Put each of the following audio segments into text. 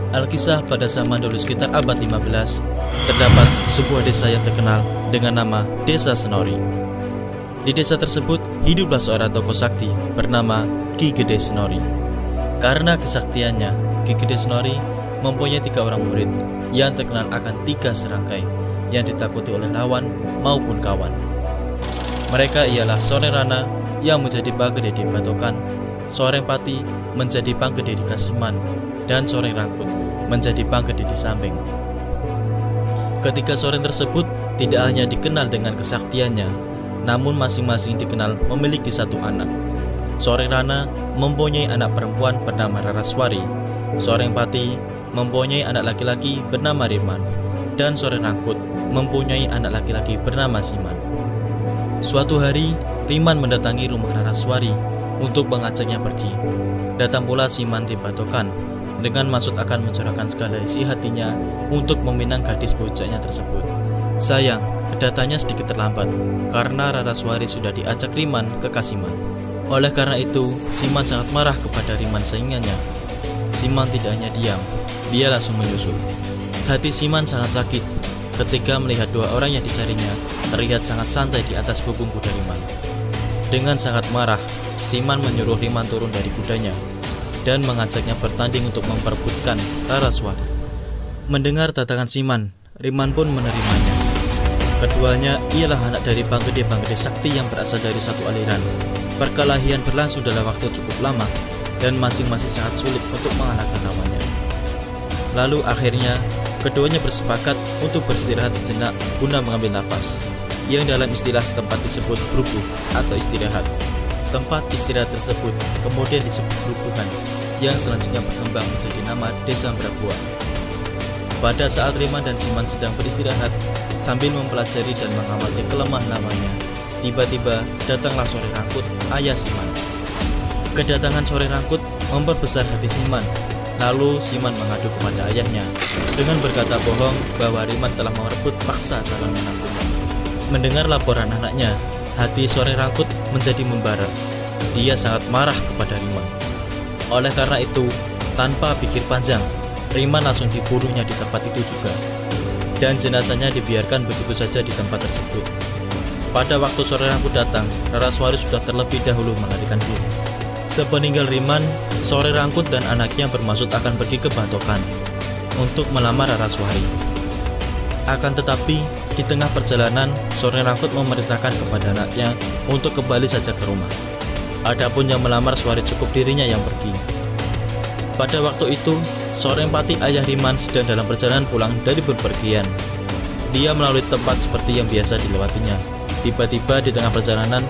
Alkisah pada zaman dulu sekitar abad 15, terdapat sebuah desa yang terkenal dengan nama Desa Senori. Di desa tersebut hiduplah seorang tokoh sakti bernama Ki Gede Senori. Karena kesaktiannya, Ki Gede Senori mempunyai 3 orang murid yang terkenal akan 3 serangkai yang ditakuti oleh lawan maupun kawan. Mereka ialah Soreng Rana yang menjadi Panggede di Batokan, Soreng Pati menjadi Panggede di Kasiman, dan Soreng Rangkut menjadi Panggede di Sambeng. Ketiga Soreng tersebut tidak hanya dikenal dengan kesaktiannya, namun masing-masing dikenal memiliki 1 anak. Soreng Rana mempunyai anak perempuan bernama Raraswari, Soreng Pati mempunyai anak laki-laki bernama Riman, dan Soreng Rangkut mempunyai anak laki-laki bernama Siman. Suatu hari, Riman mendatangi rumah Raraswari untuk mengajaknya pergi. Datang pula Siman di Batokan dengan maksud akan mencurahkan segala isi hatinya untuk meminang gadis bojaknya tersebut. Sayang, kedatangannya sedikit terlambat karena Raraswari sudah diajak Riman ke Kasiman. Oleh karena itu, Siman sangat marah kepada Riman saingannya. Siman tidak hanya diam, dia langsung menyusul. Hati Siman sangat sakit ketika melihat 2 orang yang dicarinya terlihat sangat santai di atas punggung kuda Riman. Dengan sangat marah, Siman menyuruh Riman turun dari kudanya dan mengajaknya bertanding untuk memperebutkan Raraswari. Mendengar datangan Siman, Riman pun menerimanya. Keduanya ialah anak dari Panggede sakti yang berasal dari satu aliran. Perkelahian berlangsung dalam waktu cukup lama dan masing-masing sangat sulit untuk mengalahkan lawannya. Lalu akhirnya keduanya bersepakat untuk beristirahat sejenak guna mengambil nafas, yang dalam istilah setempat disebut brubuh atau istirahat. Tempat istirahat tersebut kemudian disebut Brubuhan, yang selanjutnya berkembang menjadi nama Desa Brabuah. Pada saat Riman dan Siman sedang beristirahat sambil mempelajari dan mengamati kelemah lawannya, tiba-tiba datanglah Soreng Rangkut, ayah Siman. Kedatangan Soreng Rangkut memperbesar hati Siman. Lalu Siman mengadu kepada ayahnya dengan berkata bohong bahwa Riman telah merebut paksa calon menantunya. Mendengar laporan anaknya, hati Soreng Rangkut menjadi membara. Dia sangat marah kepada Riman. Oleh karena itu, tanpa pikir panjang, Riman langsung dibunuhnya di tempat itu juga, dan jenazahnya dibiarkan begitu saja di tempat tersebut. Pada waktu Soreng Rangkut datang, Raraswari sudah terlebih dahulu melarikan diri. Sepeninggal Riman, Soreng Rangkut dan anaknya bermaksud akan pergi ke Batokan untuk melamar Raraswari. Akan tetapi, di tengah perjalanan, Soreng Rangkut memerintahkan kepada anaknya untuk kembali saja ke rumah. Adapun yang melamar Swari cukup dirinya yang pergi. Pada waktu itu, Soreng Pati ayah Riman sedang dalam perjalanan pulang dari bepergian. Dia melalui tempat seperti yang biasa dilewatinya. Tiba-tiba di tengah perjalanan,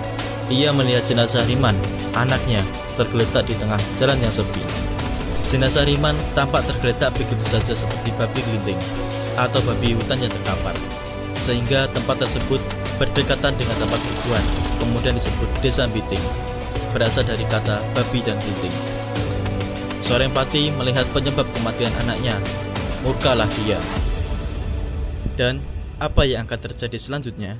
ia melihat jenazah Riman, anaknya, tergeletak di tengah jalan yang sepi. Jenazah Riman tampak tergeletak begitu saja seperti babi gelinting atau babi hutan yang terkapar, sehingga tempat tersebut berdekatan dengan tempat kuburan, kemudian disebut Desa Biting, berasal dari kata babi dan gelinting. Soreng Pati melihat penyebab kematian anaknya, murkalah dia. Dan apa yang akan terjadi selanjutnya?